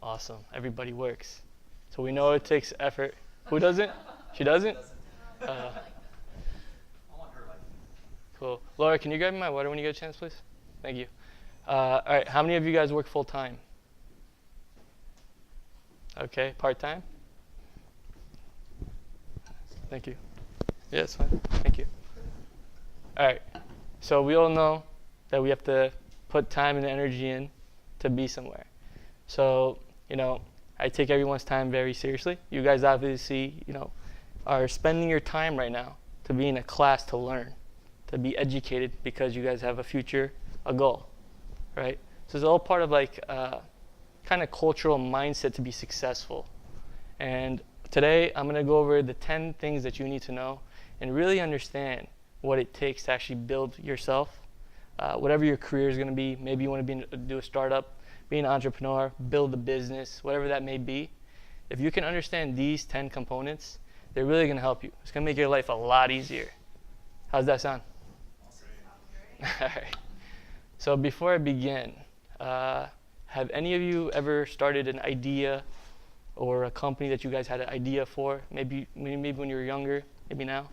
Awesome. Everybody works. So we know it takes effort. Who doesn't? She doesn't? Uh, cool. Laura, can you grab me my water when you get a chance, please? Thank you. All right, how many of you guys work full time? Okay, part time? Thank you. Yeah, it's fine. Thank you. All right, so we all know that we have to put time and energy in to be somewhere. So, I take everyone's time very seriously. You guys obviously, are spending your time right now to be in a class to learn, to be educated because you guys have a future, a goal, right? So it's all part of kind of cultural mindset to be successful. And today I'm gonna go over the 10 things that you need to know and really understand what it takes to actually build yourself, whatever your career is gonna be. Maybe you wanna do a startup, be an entrepreneur, build a business, whatever that may be. If you can understand these 10 components, they're really going to help you. It's going to make your life a lot easier. How's that sound? All right. So before I begin, have any of you ever started an idea or a company that you guys had an idea for? Maybe when you were younger, maybe now?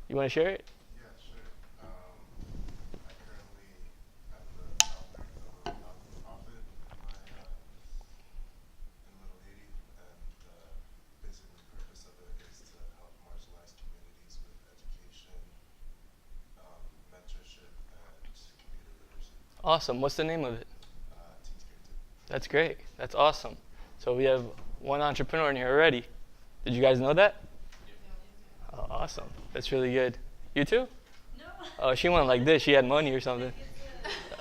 You want to share it? I currently am the founder of a not-for-profit in Little Haiti, and basically the purpose of it is to help marginalized communities with education, mentorship, and computer literacy. Awesome. What's the name of it? Teens Creativity. That's great. That's awesome. So we have one entrepreneur in here already. Did you guys know that? Oh, awesome. That's really good. You too? No. Oh, she went like this. She had money or something.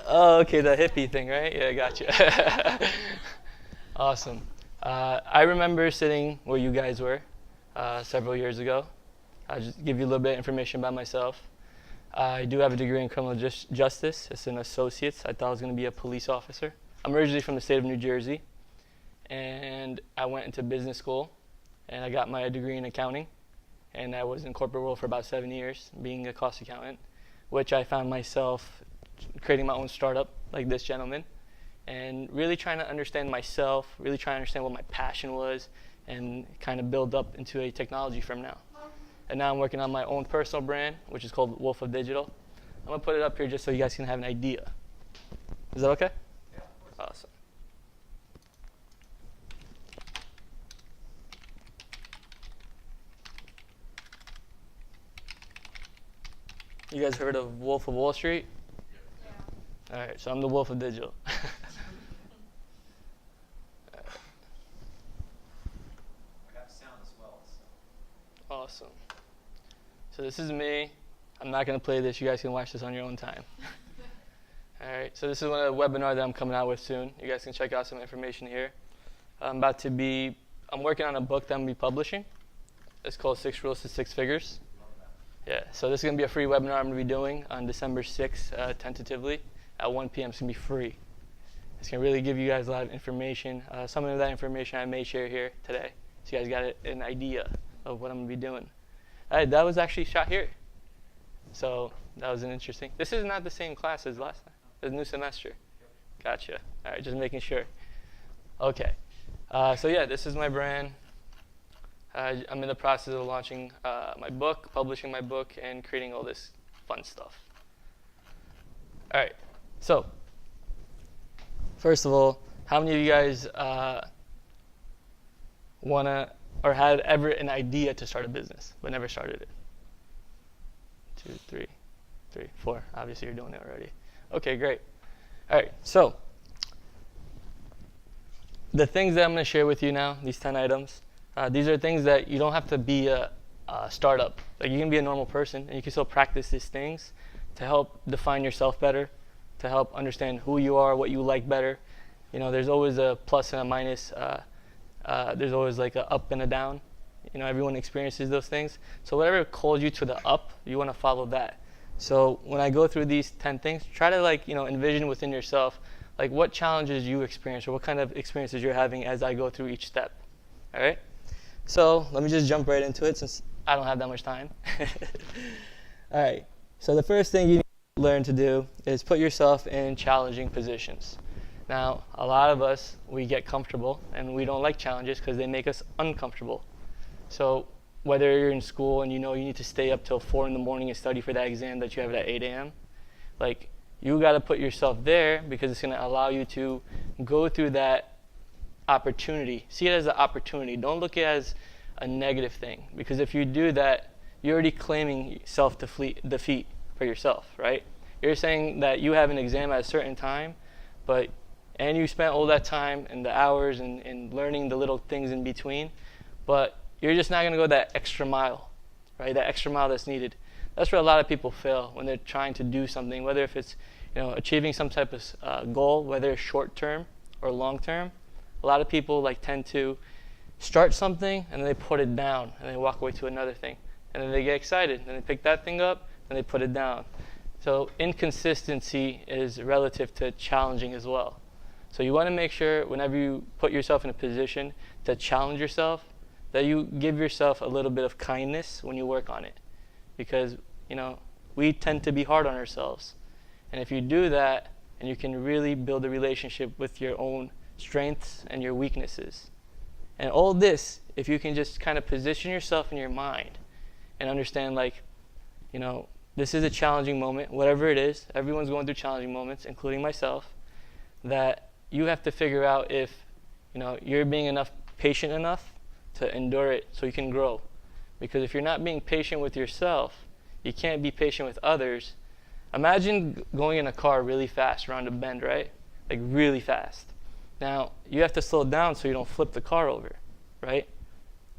Oh, okay, the hippie thing, right? Yeah, gotcha. Awesome. I remember sitting where you guys were several years ago. I'll just give you a little bit of information about myself. I do have a degree in criminal justice. It's an associate's. I thought I was going to be a police officer. I'm originally from the state of New Jersey, and I went into business school, and I got my degree in accounting. And I was in corporate world for about 7 years, being a cost accountant, which I found myself creating my own startup like this gentleman, and really trying to understand myself, really trying to understand what my passion was, and kind of build up into a technology firm now. And now I'm working on my own personal brand, which is called Wolf of Digital. I'm going to put it up here just so you guys can have an idea. Is that okay? Yeah. Awesome. You guys heard of Wolf of Wall Street? Yeah. All right, so I'm the Wolf of Digital. I got sound as well. So. Awesome. So this is me. I'm not going to play this. You guys can watch this on your own time. All right, so this is one of the webinar that I'm coming out with soon. You guys can check out some information here. I'm working on a book that I'm going to be publishing. It's called 6 Rules to 6 Figures. Yeah, so this is going to be a free webinar I'm going to be doing on December 6th, tentatively, at 1 p.m. It's going to be free. It's going to really give you guys a lot of information. Some of that information I may share here today, so you guys got an idea of what I'm going to be doing. That was actually shot here. So that was an interesting. This is not the same class as last time. It's a new semester. Gotcha. All right, just making sure. Okay. So yeah, this is my brand. I'm in the process of launching my book, publishing my book, and creating all this fun stuff. All right, so first of all, how many of you guys wanna or had ever an idea to start a business but never started it? 2, 3, 4. Obviously, you're doing it already. Okay, great. All right, so the things that I'm going to share with you now, these 10 items, these are things that you don't have to be a startup. Like, you can be a normal person, and you can still practice these things to help define yourself better, to help understand who you are, what you like better. There's always a plus and a minus. There's always like a up and a down. Everyone experiences those things. So whatever calls you to the up, you want to follow that. So when I go through these 10 things, try to envision within yourself, what challenges you experience or what kind of experiences you're having as I go through each step. All right? So let me just jump right into it since I don't have that much time. All right. So the first thing you need to learn to do is put yourself in challenging positions. Now, a lot of us, we get comfortable and we don't like challenges because they make us uncomfortable. So whether you're in school and you know you need to stay up till 4 in the morning and study for that exam that you have at 8 a.m., like, you got to put yourself there because it's going to allow you to go through that opportunity. See it as an opportunity. Don't look at it as a negative thing, because if you do that, you're already claiming self-defeat for yourself, right? You're saying that you have an exam at a certain time, and you spent all that time and the hours and learning the little things in between, but you're just not going to go that extra mile, right? That extra mile that's needed. That's where a lot of people fail when they're trying to do something, whether if it's achieving some type of goal, whether it's short term or long term. A lot of people tend to start something and then they put it down and they walk away to another thing, and then they get excited and they pick that thing up and they put it down. So inconsistency is relative to challenging as well. So you want to make sure whenever you put yourself in a position to challenge yourself, that you give yourself a little bit of kindness when you work on it, because we tend to be hard on ourselves. And if you do that, and you can really build a relationship with your own strengths and your weaknesses. And all this, if you can just kind of position yourself in your mind and understand this is a challenging moment, whatever it is, everyone's going through challenging moments, including myself, that you have to figure out if you're being patient enough to endure it so you can grow. Because if you're not being patient with yourself, you can't be patient with others. Imagine going in a car really fast around a bend, right? Like really fast. Now, you have to slow down so you don't flip the car over, right?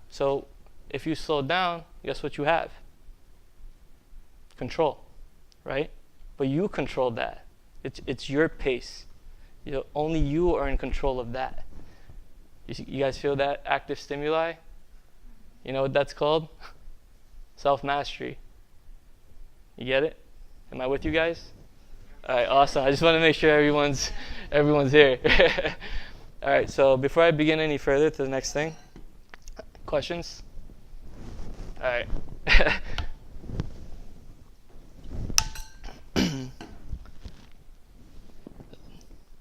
So if you slow down, guess what you have? Control, right? But you control that. It's your pace. Only you are in control of that. You guys feel that active stimuli? You know what that's called? Self-mastery. You get it? Am I with you guys? All right, awesome. I just want to make sure everyone's here. All right, so before I begin any further to the next thing, questions? All right.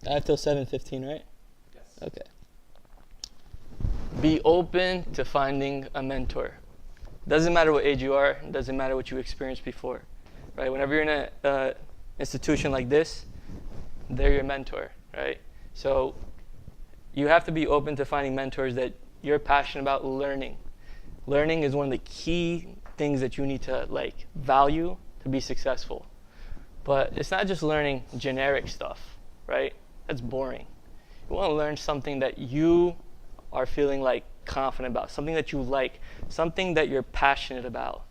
I have till 7:15, right? Yes. Okay. Be open to finding a mentor. Doesn't matter what age you are. Doesn't matter what you experienced before, right? Whenever you're in an institution like this, they're your mentor, right? So you have to be open to finding mentors that you're passionate about learning. Learning is one of the key things that you need to value to be successful. But it's not just learning generic stuff, right? That's boring. You want to learn something that you are feeling confident about, something that you like, something that you're passionate about,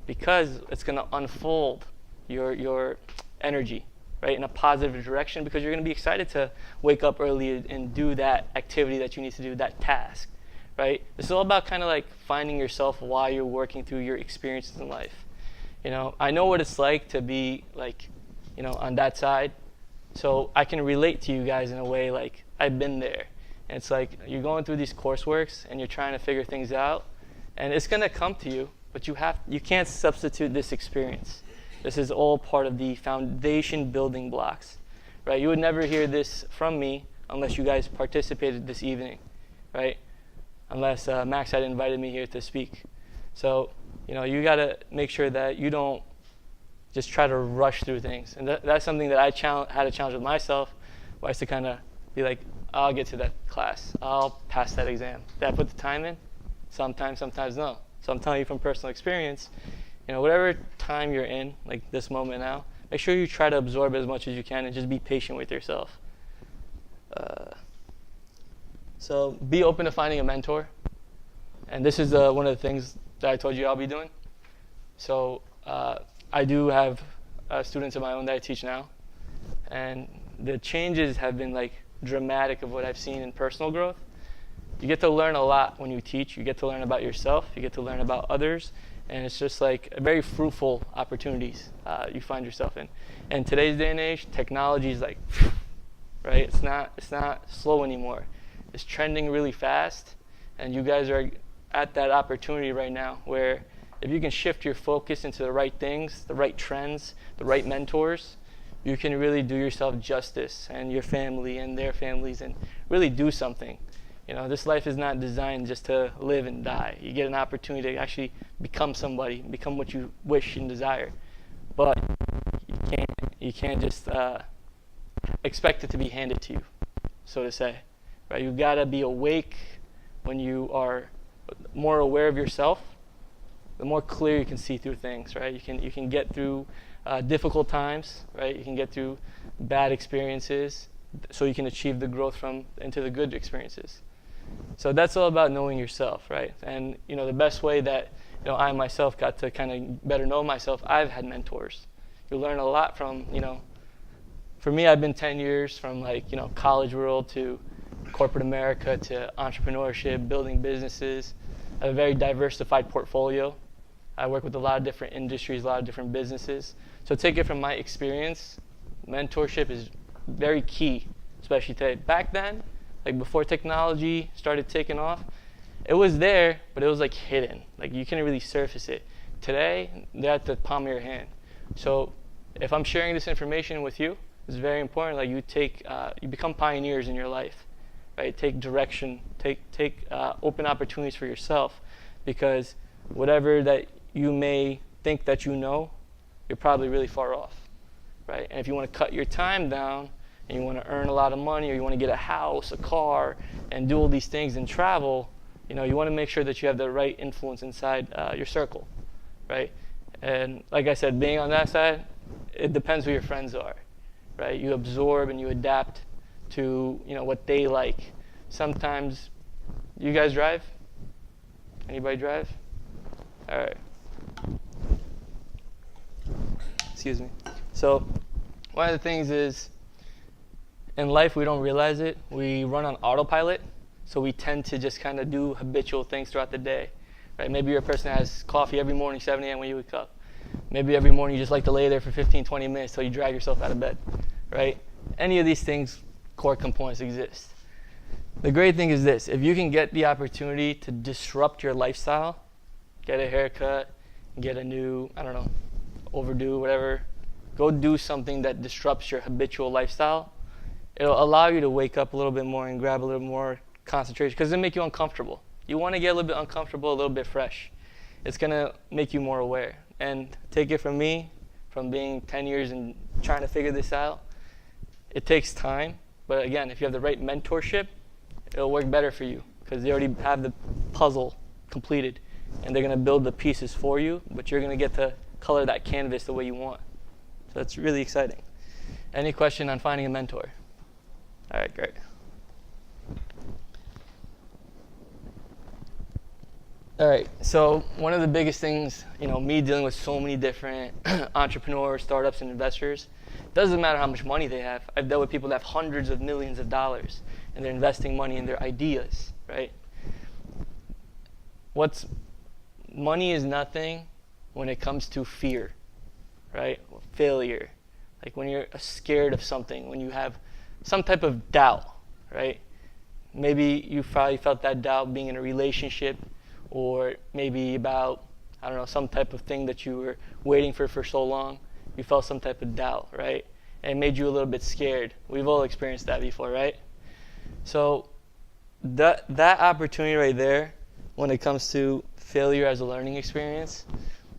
because it's going to unfold your energy, right, in a positive direction, because you're going to be excited to wake up early and do that activity that you need to do, that task, right? It's all about kind of finding yourself while you're working through your experiences in life. I know what it's like to be on that side, so I can relate to you guys in a way I've been there. And it's you're going through these courseworks and you're trying to figure things out, and it's going to come to you, but you can't substitute this experience. This is all part of the foundation building blocks, right? You would never hear this from me unless you guys participated this evening, right? Unless Max had invited me here to speak. So, you got to make sure that you don't just try to rush through things. And that's something that I had a challenge with myself, where I used to kind of be I'll get to that class. I'll pass that exam. Did I put the time in? Sometimes no. So I'm telling you from personal experience, whatever time you're in, this moment now, make sure you try to absorb as much as you can and just be patient with yourself. So be open to finding a mentor. And this is one of the things that I told you I'll be doing. So I do have students of my own that I teach now. And the changes have been dramatic of what I've seen in personal growth. You get to learn a lot when you teach. You get to learn about yourself. You get to learn about others. And it's just very fruitful opportunities you find yourself in. And today's day and age, technology is right? It's not slow anymore. It's trending really fast. And you guys are at that opportunity right now where if you can shift your focus into the right things, the right trends, the right mentors, you can really do yourself justice and your family and their families and really do something. This life is not designed just to live and die. You get an opportunity to actually become somebody, become what you wish and desire. But you can't just expect it to be handed to you, so to say. Right? You gotta be awake. When you are more aware of yourself, the more clear you can see through things. Right? You can get through difficult times. Right? You can get through bad experiences, so you can achieve the growth into the good experiences. So that's all about knowing yourself, right? And the best way that I myself got to kind of better know myself, I've had mentors. You learn a lot from, for me, I've been 10 years from college world to corporate America to entrepreneurship, building businesses. I have a very diversified portfolio. I work with a lot of different industries, a lot of different businesses. So take it from my experience, mentorship is very key, especially today. Back then, before technology started taking off, it was there, but it was hidden. You couldn't really surface it. Today, they're at the palm of your hand. So if I'm sharing this information with you, it's very important. You become pioneers in your life, right? Take direction, take open opportunities for yourself, because whatever that you may think that you're probably really far off, right? And if you want to cut your time down, and you want to earn a lot of money, or you want to get a house, a car, and do all these things and travel, you want to make sure that you have the right influence inside your circle, right? And like I said, being on that side, it depends who your friends are, right? You absorb and you adapt to what they like. Sometimes, you guys drive? Anybody drive? All right. Excuse me. So one of the things is, in life, we don't realize it. We run on autopilot, so we tend to just kind of do habitual things throughout the day. Right? Maybe you're a person that has coffee every morning, 7 a.m. when you wake up. Maybe every morning you just like to lay there for 15, 20 minutes till you drag yourself out of bed. Right? Any of these things, core components exist. The great thing is this: if you can get the opportunity to disrupt your lifestyle, get a haircut, get a new, overdue, whatever, go do something that disrupts your habitual lifestyle, it'll allow you to wake up a little bit more and grab a little more concentration, because it'll make you uncomfortable. You want to get a little bit uncomfortable, a little bit fresh. It's going to make you more aware. And take it from me, from being 10 years and trying to figure this out, it takes time. But again, if you have the right mentorship, it'll work better for you, because they already have the puzzle completed, and they're going to build the pieces for you, but you're going to get to color that canvas the way you want. So that's really exciting. Any question on finding a mentor? All right, great. All right, so one of the biggest things, me dealing with so many different entrepreneurs, startups, and investors, doesn't matter how much money they have. I've dealt with people that have hundreds of millions of dollars, and they're investing money in their ideas, right? Money is nothing when it comes to fear, right? Failure. When you're scared of something, when you have some type of doubt, right? Maybe you probably felt that doubt being in a relationship, or maybe about, some type of thing that you were waiting for so long. You felt some type of doubt, right? And it made you a little bit scared. We've all experienced that before, right? So that opportunity right there, when it comes to failure as a learning experience,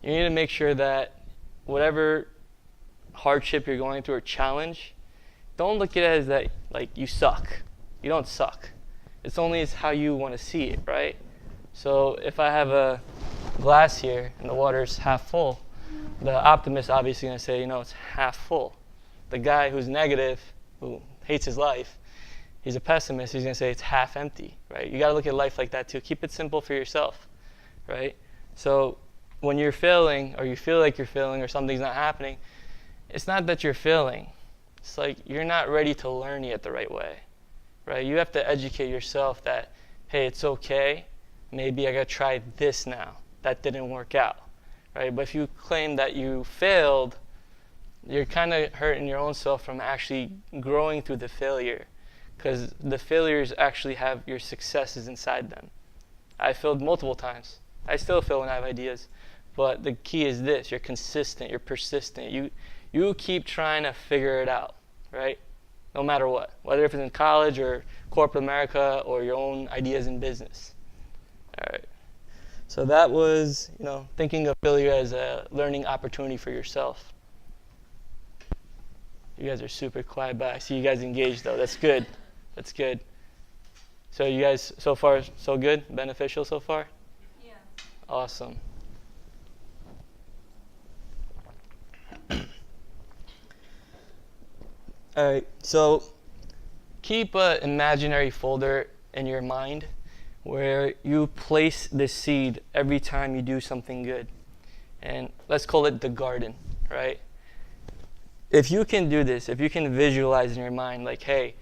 you need to make sure that whatever hardship you're going through or challenge, don't look at it as that you suck. You don't suck. It's only as how you want to see it, right? So if I have a glass here and the water's half full, the optimist obviously going to say, it's half full. The guy who's negative, who hates his life, he's a pessimist, he's going to say it's half empty, right? You got to look at life like that too. Keep it simple for yourself, right? So when you're failing, or you feel like you're failing, or something's not happening, it's not that you're failing. It's you're not ready to learn yet the right way, right? You have to educate yourself that, hey, it's okay. Maybe I got to try this now. That didn't work out, right? But if you claim that you failed, you're kind of hurting your own self from actually growing through the failure, because the failures actually have your successes inside them. I failed multiple times. I still fail when I have ideas. But the key is this: you're consistent, you're persistent. You keep trying to figure it out, right? No matter what, whether if it's in college or corporate America or your own ideas in business. All right. So that was, thinking of failure as a learning opportunity for yourself. You guys are super quiet, but I see you guys engaged though. That's good. That's good. So you guys, so far, so good? Beneficial so far? Yeah. Awesome. All right, so keep an imaginary folder in your mind where you place this seed every time you do something good. And let's call it the garden, right? If you can do this, if you can visualize in your mind, like, hey,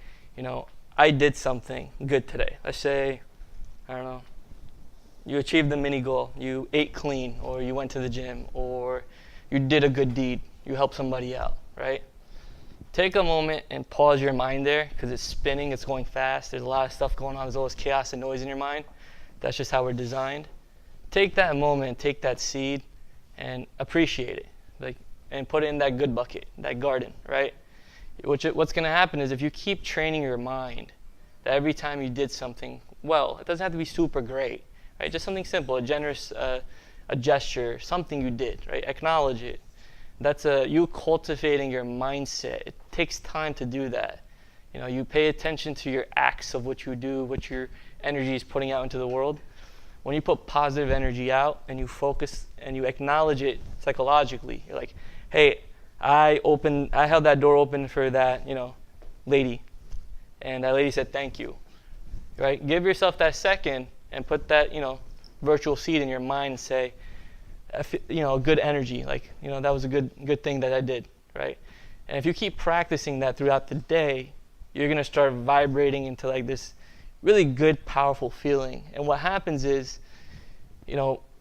I did something good today. Let's say, I don't know, you achieved the mini goal. You ate clean, or you went to the gym, or you did a good deed. You helped somebody out, right? Take a moment and pause your mind there, because it's spinning, it's going fast. There's a lot of stuff going on. There's always chaos and noise in your mind. That's just how we're designed. Take that moment, take that seed, and appreciate it, and put it in that good bucket, that garden, right? What's going to happen is if you keep training your mind that every time you did something well, it doesn't have to be super great, right? Just something simple, a generous a gesture, something you did, right? Acknowledge it. That's you cultivating your mindset. It takes time to do that. You pay attention to your acts of what you do, what your energy is putting out into the world. When you put positive energy out and you focus and you acknowledge it psychologically, you're like, hey, I held that door open for that, lady. And that lady said thank you. Right? Give yourself that second and put that, virtual seed in your mind and say, good energy, that was a good thing that I did, right? And if you keep practicing that throughout the day, you're gonna start vibrating into this really good, powerful feeling. And what happens is,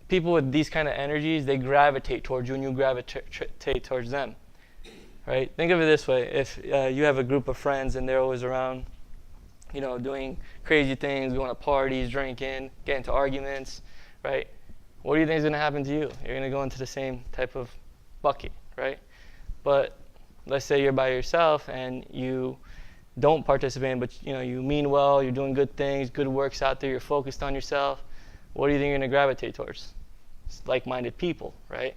people with these kind of energies, they gravitate towards you, and you gravitate towards them, right? Think of it this way: if you have a group of friends and they're always around, doing crazy things, going to parties, drinking, getting into arguments, right? What do you think is going to happen to you? You're going to go into the same type of bucket, right? But let's say you're by yourself and you don't participate, but you mean well, you're doing good things, good works out there, you're focused on yourself. What do you think you're going to gravitate towards? It's like-minded people, right?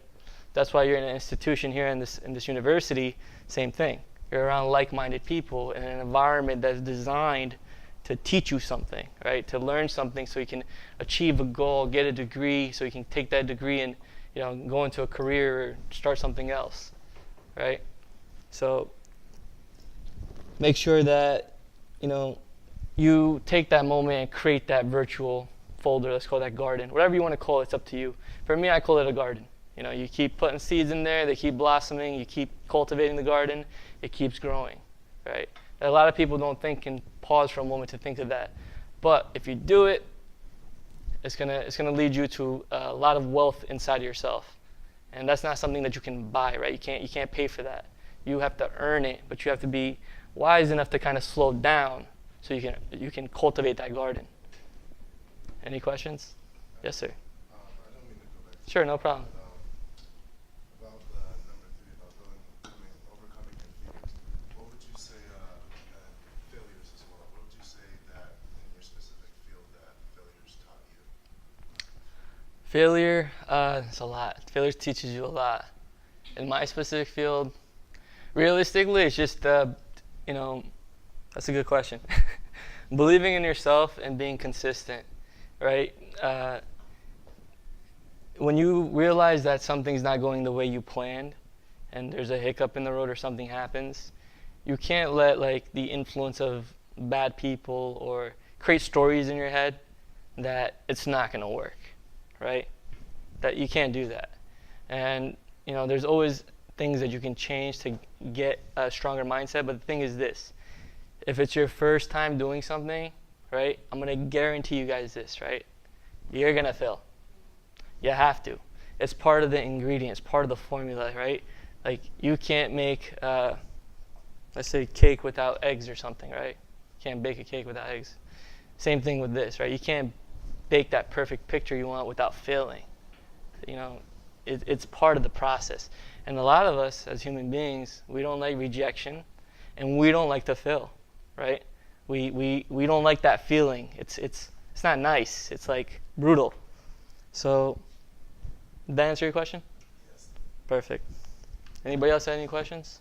That's why you're in an institution here in this university. Same thing. You're around like-minded people in an environment that's designed to teach you something, right? To learn something so you can achieve a goal, get a degree, so you can take that degree and go into a career or start something else, right? So make sure that you take that moment and create that virtual folder. Let's call that garden. Whatever you want to call it, it's up to you. For me, I call it a garden. You keep putting seeds in there, they keep blossoming, you keep cultivating the garden, it keeps growing, right? A lot of people don't think and pause for a moment to think of that. But if you do it, it's gonna lead you to a lot of wealth inside of yourself. And that's not something that you can buy, right? You can't pay for that. You have to earn it, but you have to be wise enough to kind of slow down so you can cultivate that garden. Any questions? Yes, sir. I don't mean to go back to Sure, no problem. about number 3, about overcoming your fears. What would you say, failures as well? What would you say that in your specific field that failures taught you? Failure, it's a lot. Failure teaches you a lot. In my specific field, realistically, it's just, that's a good question. Believing in yourself and being consistent, right? When you realize that something's not going the way you planned and there's a hiccup in the road or something happens, you can't let the influence of bad people or create stories in your head that it's not going to work, right? That you can't do that. And, there's always things that you can change to get a stronger mindset. But the thing is this: if it's your first time doing something, right, I'm going to guarantee you guys this, right? You're going to fail. You have to. It's part of the ingredients, part of the formula, right? You can't make, let's say, cake without eggs or something, right? You can't bake a cake without eggs. Same thing with this, right? You can't bake that perfect picture you want without failing. It's part of the process. And a lot of us as human beings, we don't like rejection, and we don't like to fail, right? We don't like that feeling. It's not nice. It's like brutal. So, did that answer your question? Yes. Perfect. Anybody else have any questions?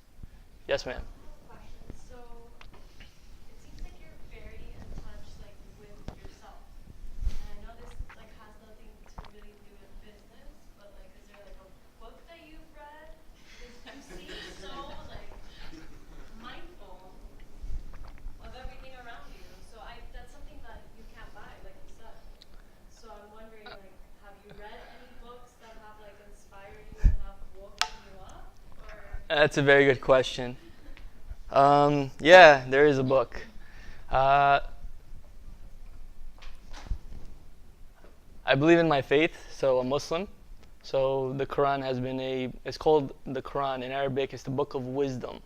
Yes, ma'am. Question. So it seems like you're very in touch like with yourself. And I know this like has nothing to really do with business, but like is there like a book that you've read? Because you seem so like mindful of everything around you. So that's something that you can't buy, like you said. So I'm wondering like have you read any books that have like inspired you and have woken you up? Or That's a very good question. Yeah, there is a book. I believe in my faith, so a Muslim. So the Quran it's called the Quran. In Arabic, it's the book of wisdom.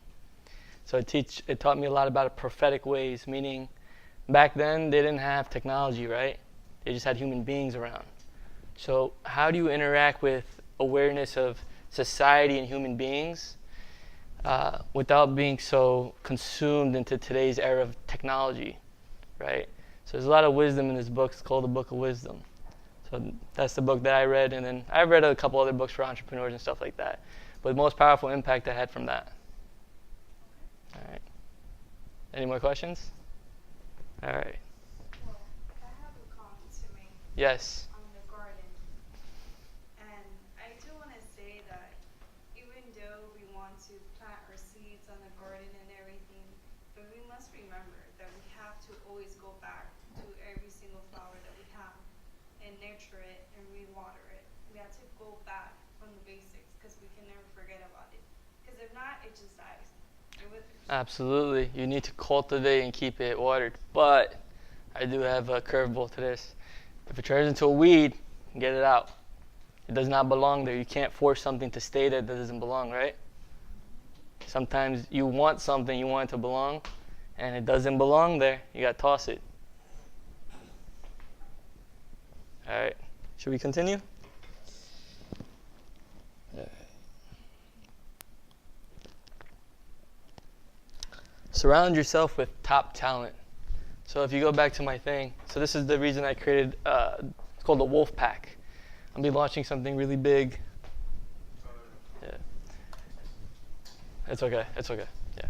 So it taught me a lot about prophetic ways, meaning back then they didn't have technology, right? They just had human beings around. So how do you interact with awareness of society and human beings without being so consumed into today's era of technology, right? So there's a lot of wisdom in this book. It's called the Book of Wisdom. So that's the book that I read, and then I've read a couple other books for entrepreneurs and stuff like that. But the most powerful impact I had from that. All right. Any more questions? All right. Well, I have a comment to make Yes. on the garden. And I do want to say that even though we want to plant our seeds on the garden and everything, but we must remember that we have to always go back to every single flower that we have and nurture it and re-water it. We have to go back from the basics because we can never forget about it. Because if not, it just dies. It withers. Absolutely. You need to cultivate and keep it watered. But I do have a curveball to this. If it turns into a weed, get it out. It does not belong there. You can't force something to stay there that doesn't belong, right? Sometimes you want something, you want it to belong, and it doesn't belong there. You got to toss it. All right. Should we continue? Surround yourself with top talent. So if you go back to my thing, so this is the reason I created, it's called the Wolf Pack. I'm going to be launching something really big. Yeah. It's okay. Yeah.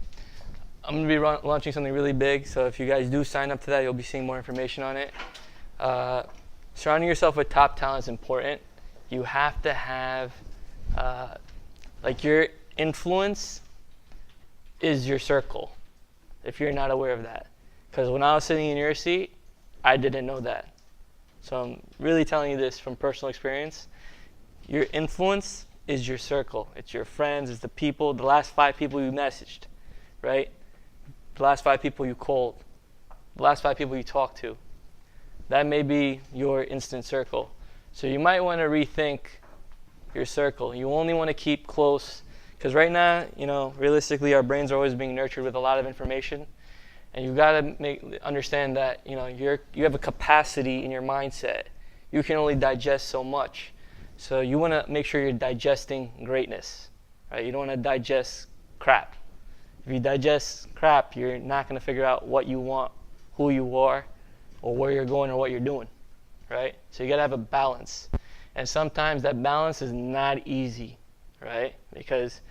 I'm going to be launching something really big, so if you guys do sign up to that, you'll be seeing more information on it. Surrounding yourself with top talent is important. You have to have, your influence is your circle, if you're not aware of that. Because when I was sitting in your seat, I didn't know that. So I'm really telling you this from personal experience. Your influence is your circle. It's your friends, it's the people, the last 5 people you messaged, right? The last 5 people you called, the last 5 people you talked to. That may be your instant circle. So you might want to rethink your circle. You only want to keep close, because right now, realistically, our brains are always being nurtured with a lot of information. And you've got to understand that, you have a capacity in your mindset. You can only digest so much. So you want to make sure you're digesting greatness, right? You don't want to digest crap. If you digest crap, you're not going to figure out what you want, who you are, or where you're going or what you're doing, right? So you got to have a balance. And sometimes that balance is not easy, right? Because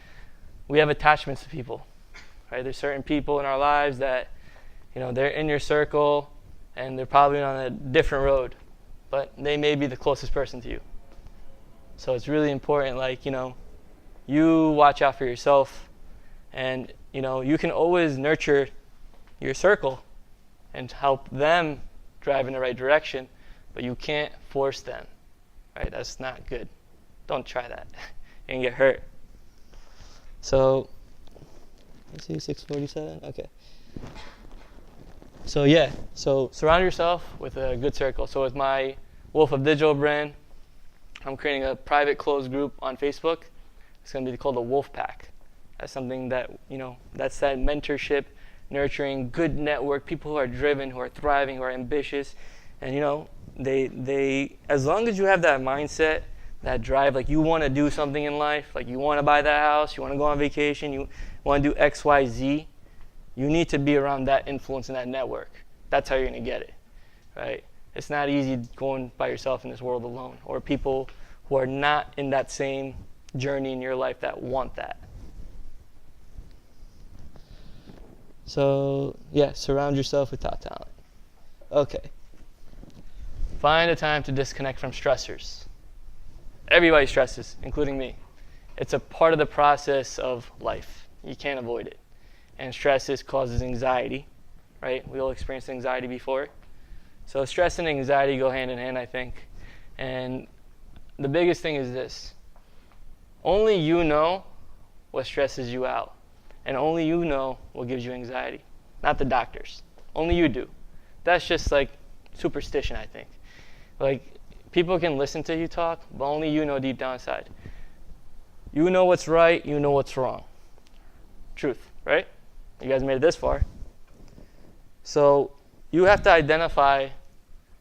we have attachments to people, right? There's certain people in our lives that, they're in your circle and they're probably on a different road, but they may be the closest person to you. So it's really important, you watch out for yourself, and, you can always nurture your circle and help them drive in the right direction, but you can't force them, right? That's not good. Don't try that. You can get hurt. So, let's see, 647, okay. So surround yourself with a good circle. So with my Wolf of Digital brand, I'm creating a private closed group on Facebook. It's going to be called the Wolf Pack. That's something that, that's that mentorship, nurturing, good network, people who are driven, who are thriving, who are ambitious. And, they as long as you have that mindset that drive, like you want to do something in life, like you want to buy that house, you want to go on vacation, you want to do X, Y, Z, you need to be around that influence and that network. That's how you're going to get it, right? It's not easy going by yourself in this world alone, or people who are not in that same journey in your life that want that. So, yeah, surround yourself with top talent. Okay. Find a time to disconnect from stressors. Everybody stresses, including me. It's a part of the process of life. You can't avoid it. And stress causes anxiety, right? We all experienced anxiety before. So stress and anxiety go hand in hand, I think. And the biggest thing is this. Only you know what stresses you out. And only you know what gives you anxiety. Not the doctors. Only you do. That's just like superstition, I think. Like, people can listen to you talk, but only you know deep down inside. You know what's right, you know what's wrong. Truth, right? You guys made it this far. So you have to identify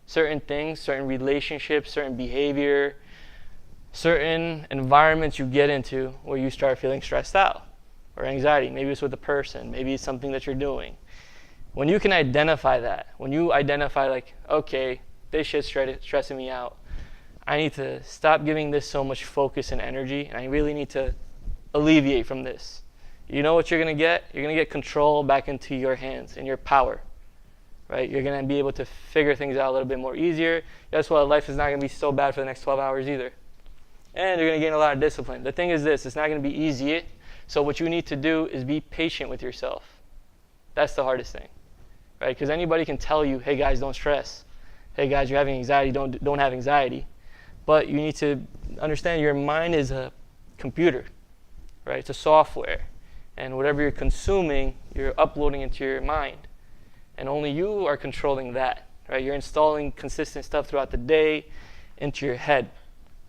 certain things, certain relationships, certain behavior, certain environments you get into where you start feeling stressed out or anxiety. Maybe it's with a person, maybe it's something that you're doing. When you can identify that, when you identify like, okay, this shit's stressing me out, I need to stop giving this so much focus and energy, and I really need to alleviate from this. You know what you're going to get? You're going to get control back into your hands and your power, right? You're going to be able to figure things out a little bit more easier. Guess what? Life is not going to be so bad for the next 12 hours either. And you're going to gain a lot of discipline. The thing is this, it's not going to be easy. So what you need to do is be patient with yourself. That's the hardest thing, right? Because anybody can tell you, hey guys, don't stress. Hey guys, you're having anxiety, don't have anxiety. But you need to understand your mind is a computer, right? It's a software. And whatever you're consuming, you're uploading into your mind. And only you are controlling that, right? You're installing consistent stuff throughout the day into your head.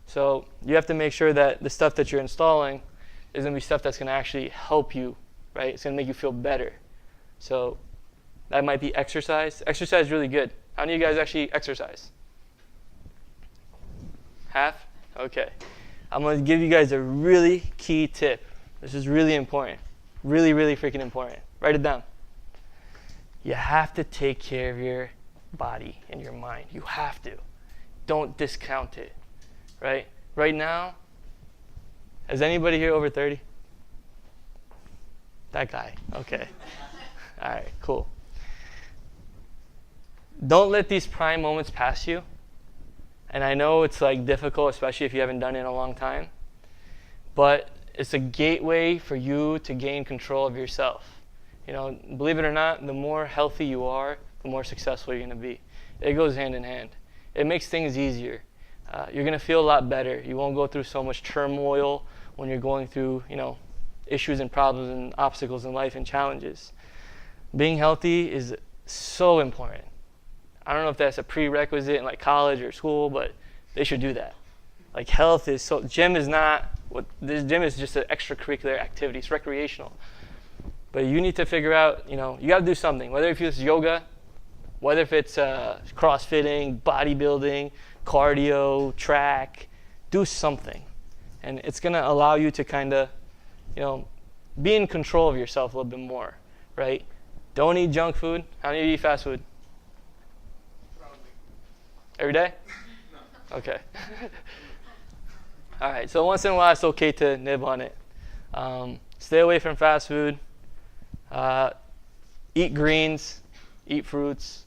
So you have to make sure that the stuff that you're installing is going to be stuff that's going to actually help you, right? It's going to make you feel better. So that might be exercise. Exercise is really good. How many of you guys actually exercise? Half? Okay. I'm going to give you guys a really key tip. This is really important. Really, really freaking important. Write it down. You have to take care of your body and your mind. You have to. Don't discount it, right? Right now, is anybody here over 30? That guy. Okay. All right, cool. Don't let these prime moments pass you. And I know it's like difficult, especially if you haven't done it in a long time. But it's a gateway for you to gain control of yourself. You know, believe it or not, the more healthy you are, the more successful you're going to be. It goes hand in hand. It makes things easier. You're going to feel a lot better. You won't go through so much turmoil when you're going through, you know, issues and problems and obstacles in life and challenges. Being healthy is so important. I don't know if that's a prerequisite in like college or school, but they should do that. Like health is so, gym is not, what this gym is just an extracurricular activity. It's recreational. But you need to figure out, you know, you got to do something. Whether if it's yoga, whether if it's crossfitting, bodybuilding, cardio, track, do something. And it's going to allow you to kind of, you know, be in control of yourself a little bit more, right? Don't eat junk food. How many of you eat fast food? Probably. Every day? No. Okay. All right, so once in a while it's okay to nib on it. Stay away from fast food. Eat greens, eat fruits,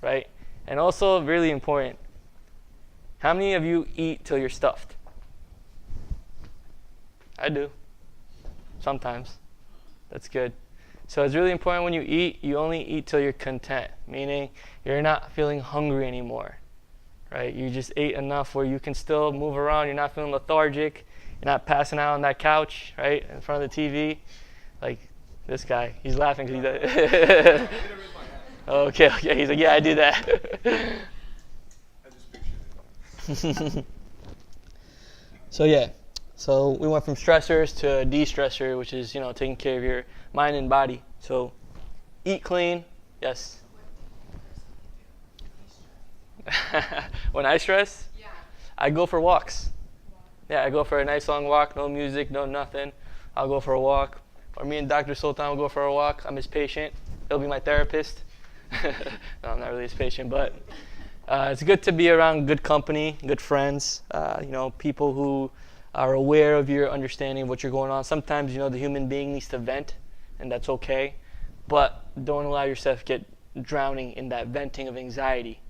right? And also, really important, how many of you eat till you're stuffed? I do. Sometimes. That's good. So it's really important when you eat, you only eat till you're content, meaning you're not feeling hungry anymore, right? You just ate enough where you can still move around, you're not feeling lethargic, you're not passing out on that couch, right, in front of the TV. Like this guy, he's laughing because he does. Okay, he's like, yeah, I do that. I just pictured it. So yeah, so we went from stressors to de-stressor, which is, you know, taking care of your mind and body. So eat clean, yes. When I stress, Yeah. I go for walks. Yeah, I go for a nice long walk, no music, no nothing. I'll go for a walk. Or me and Dr. Sultan will go for a walk. I'm his patient. He'll be my therapist. No, I'm not really his patient, but it's good to be around good company, good friends, people who are aware of your understanding of what you're going on. Sometimes, the human being needs to vent, and that's okay. But don't allow yourself to get drowning in that venting of anxiety.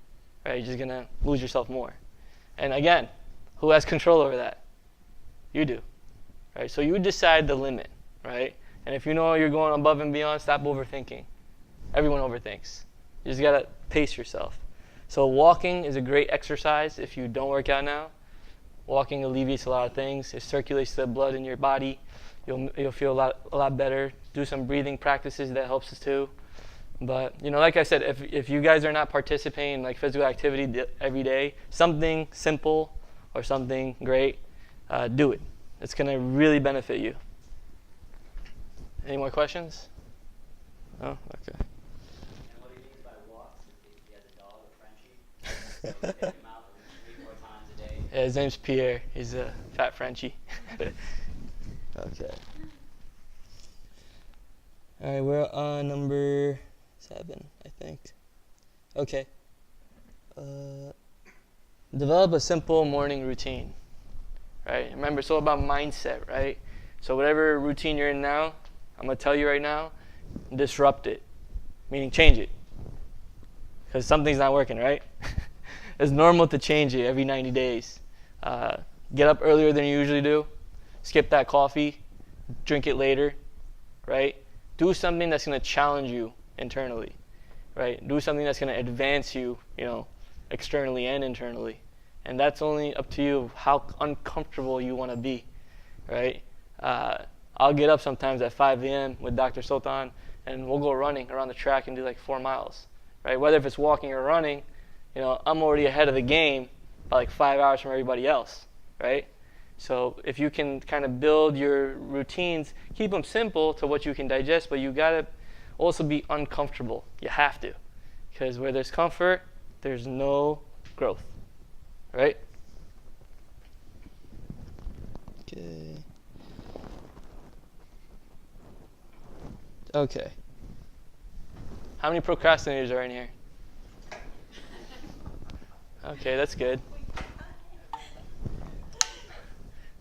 Right? You're just going to lose yourself more. And again, who has control over that? You do. Right? So you decide the limit, right? And if you know you're going above and beyond, stop overthinking. Everyone overthinks. You just got to pace yourself. So walking is a great exercise if you don't work out now. Walking alleviates a lot of things. It circulates the blood in your body. You'll feel a lot better. Do some breathing practices, that helps us too. But, like I said, if you guys are not participating in like physical activity every day, something simple or something great, do it. It's going to really benefit you. Any more questions? Oh, okay. And what he means by walks is he has a dog, a Frenchie. So we take him out 3-4 times a day. Yeah, his name's Pierre. He's a fat Frenchie. Okay. All right, we're on number 7, I think. Okay. Develop a simple morning routine. Right? Remember, it's all about mindset, right? So whatever routine you're in now, I'm going to tell you right now, disrupt it. Meaning change it. Because something's not working, right? It's normal to change it every 90 days. Get up earlier than you usually do. Skip that coffee. Drink it later, right? Do something that's going to challenge you internally, right? Do something that's going to advance you, externally and internally. And that's only up to you how uncomfortable you want to be, right? I'll get up sometimes at 5 a.m. with Dr. Sultan, and we'll go running around the track and do like 4 miles, right? Whether if it's walking or running, I'm already ahead of the game by like 5 hours from everybody else, right? So if you can kind of build your routines, keep them simple to what you can digest, but you got to also be uncomfortable. You have to. Because where there's comfort, there's no growth, right? Okay. Okay. How many procrastinators are in here? Okay, that's good.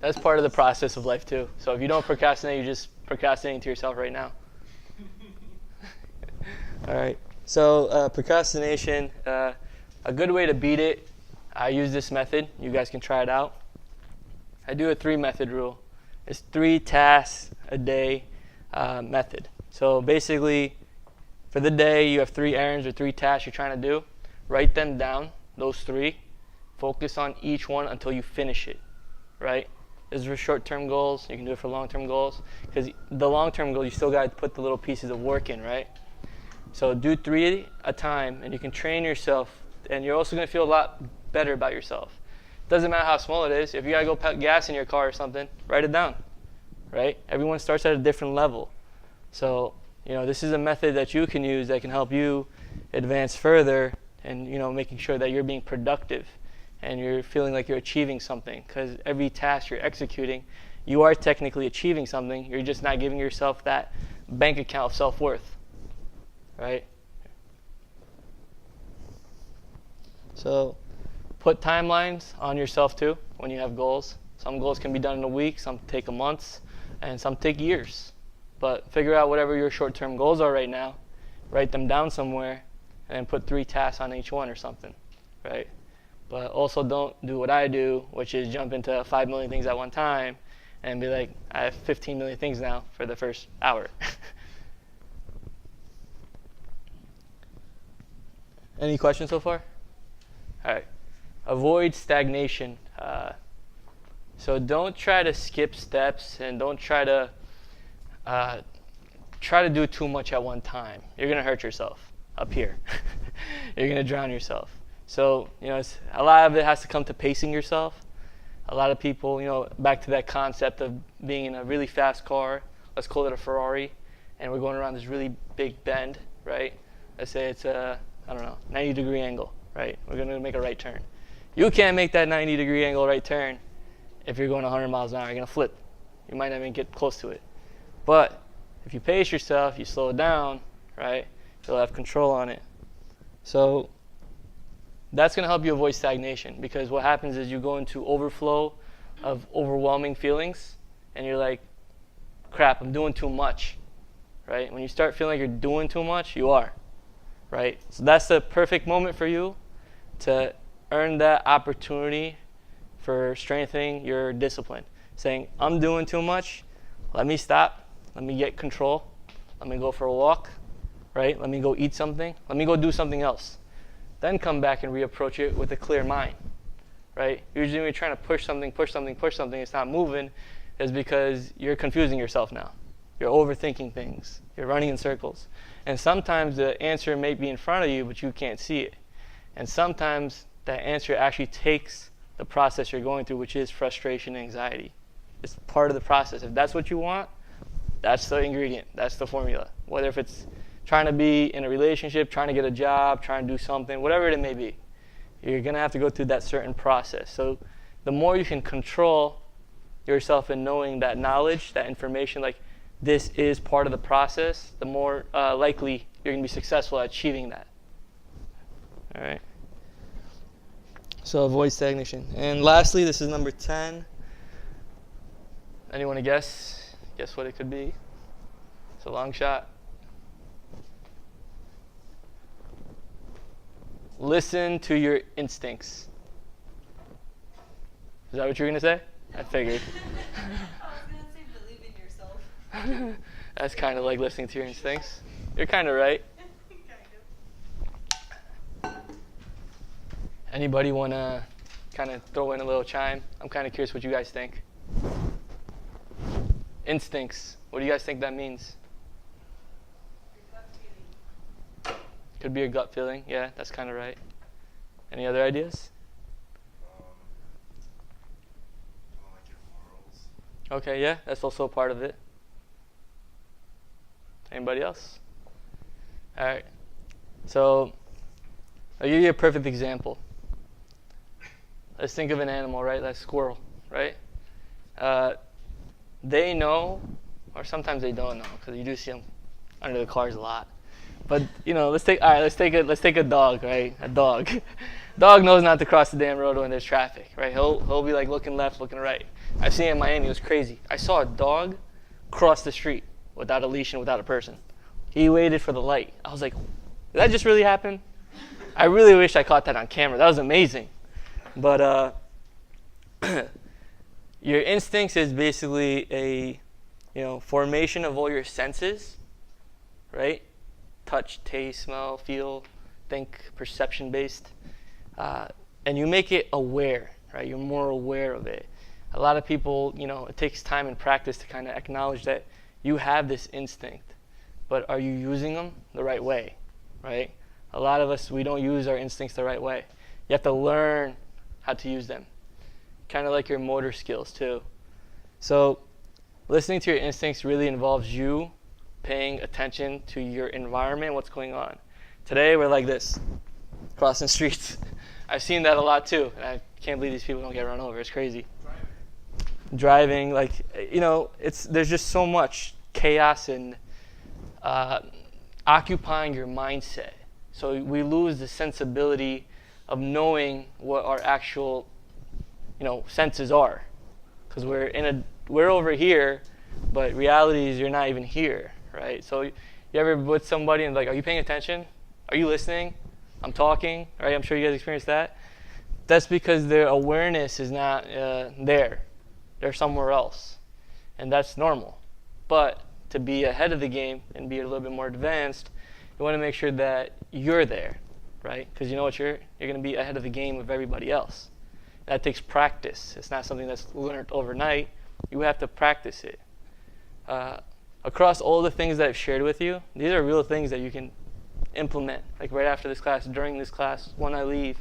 That's part of the process of life too. So if you don't procrastinate, you're just procrastinating to yourself right now. All right. So procrastination, a good way to beat it, I use this method. You guys can try it out. I do a 3-method rule. It's 3 tasks a day method. So basically, for the day, you have 3 errands or 3 tasks you're trying to do. Write them down, those 3. Focus on each one until you finish it, right? This is for short-term goals. You can do it for long-term goals. Because the long-term goal, you still got to put the little pieces of work in, right? So do 3 at a time, and you can train yourself. And you're also going to feel a lot better about yourself. Doesn't matter how small it is. If you got to go put gas in your car or something, write it down, right? Everyone starts at a different level. So, this is a method that you can use that can help you advance further and, making sure that you're being productive and you're feeling like you're achieving something. Because every task you're executing, you are technically achieving something. You're just not giving yourself that bank account of self-worth, right? So put timelines on yourself too when you have goals. Some goals can be done in a week, some take a month, and some take years. But figure out whatever your short-term goals are right now, write them down somewhere, and then put 3 tasks on each one or something, right? But also don't do what I do, which is jump into 5 million things at one time and be like, I have 15 million things now for the first hour. Any questions so far? All right. Avoid stagnation. So don't try to skip steps and don't try to do too much at one time. You're going to hurt yourself up here. You're going to drown yourself. So, a lot of it has to come to pacing yourself. A lot of people, back to that concept of being in a really fast car, let's call it a Ferrari, and we're going around this really big bend, right? Let's say it's a, 90-degree angle, right? We're going to make a right turn. You can't make that 90-degree angle right turn if you're going 100 miles an hour. You're going to flip. You might not even get close to it. But if you pace yourself, you slow it down, right, you'll have control on it. So that's going to help you avoid stagnation, because what happens is you go into overflow of overwhelming feelings, and you're like, crap, I'm doing too much, right? When you start feeling like you're doing too much, you are, right? So that's the perfect moment for you to earn that opportunity for strengthening your discipline. Saying, I'm doing too much, let me stop, let me get control, let me go for a walk, right? Let me go eat something, let me go do something else. Then come back and reapproach it with a clear mind, right? Usually when you're trying to push something, it's not moving, is because you're confusing yourself now. You're overthinking things. You're running in circles. And sometimes the answer may be in front of you, but you can't see it. And sometimes that answer actually takes the process you're going through, which is frustration and anxiety. It's part of the process. If that's what you want, that's the ingredient. That's the formula. Whether if it's trying to be in a relationship, trying to get a job, trying to do something, whatever it may be, you're going to have to go through that certain process. So the more you can control yourself in knowing that knowledge, that information, like this is part of the process, the more likely you're going to be successful at achieving that. All right. So avoid stagnation. And lastly, this is number 10. Anyone to guess? Guess what it could be? It's a long shot. Listen to your instincts. Is that what you're going to say? I figured. I was gonna say believe in yourself. That's kind of like listening to your instincts. You're kind of right. Kind of. Anybody want to kind of throw in a little chime? I'm kind of curious what you guys think. Instincts. What do you guys think that means? Your gut feeling. Could be your gut feeling. Yeah, that's kind of right. Any other ideas? Like your morals. Okay, yeah, that's also a part of it. Anybody else? All right. So I'll give you a perfect example. Let's think of an animal, right? Like a squirrel, right? They know, or sometimes they don't know, because you do see them under the cars a lot. But let's take a dog, right? A dog. Dog knows not to cross the damn road when there's traffic, right? He'll be like looking left, looking right. I've seen it in Miami. It was crazy. I saw a dog cross the street without a leash and without a person. He waited for the light. I was like, did that just really happen? I really wish I caught that on camera. That was amazing. But your instincts is basically a formation of all your senses, right? Touch, taste, smell, feel, think, perception based. And you make it aware, right? You're more aware of it. A lot of people, it takes time and practice to kind of acknowledge that you have this instinct, but are you using them the right way, right? A lot of us, we don't use our instincts the right way. You have to learn how to use them. Kind of like your motor skills too. So listening to your instincts really involves you paying attention to your environment, what's going on. Today we're like this, crossing streets. I've seen that a lot too, and I can't believe these people don't get run over. It's crazy. Driving, like, there's just so much chaos and occupying your mindset. So we lose the sensibility of knowing what our actual, senses are, because we're over here, but reality is you're not even here, right? So you ever with somebody and like, are you paying attention? Are you listening? I'm talking, right? I'm sure you guys experienced that. That's because their awareness is not there. They're somewhere else, and that's normal. But to be ahead of the game and be a little bit more advanced, you want to make sure that you're there, right? Because you know what, you're going to be ahead of the game of everybody else. That takes practice. It's not something that's learned overnight. You have to practice it. Across all the things that I've shared with you, these are real things that you can implement, like right after this class, during this class, when I leave.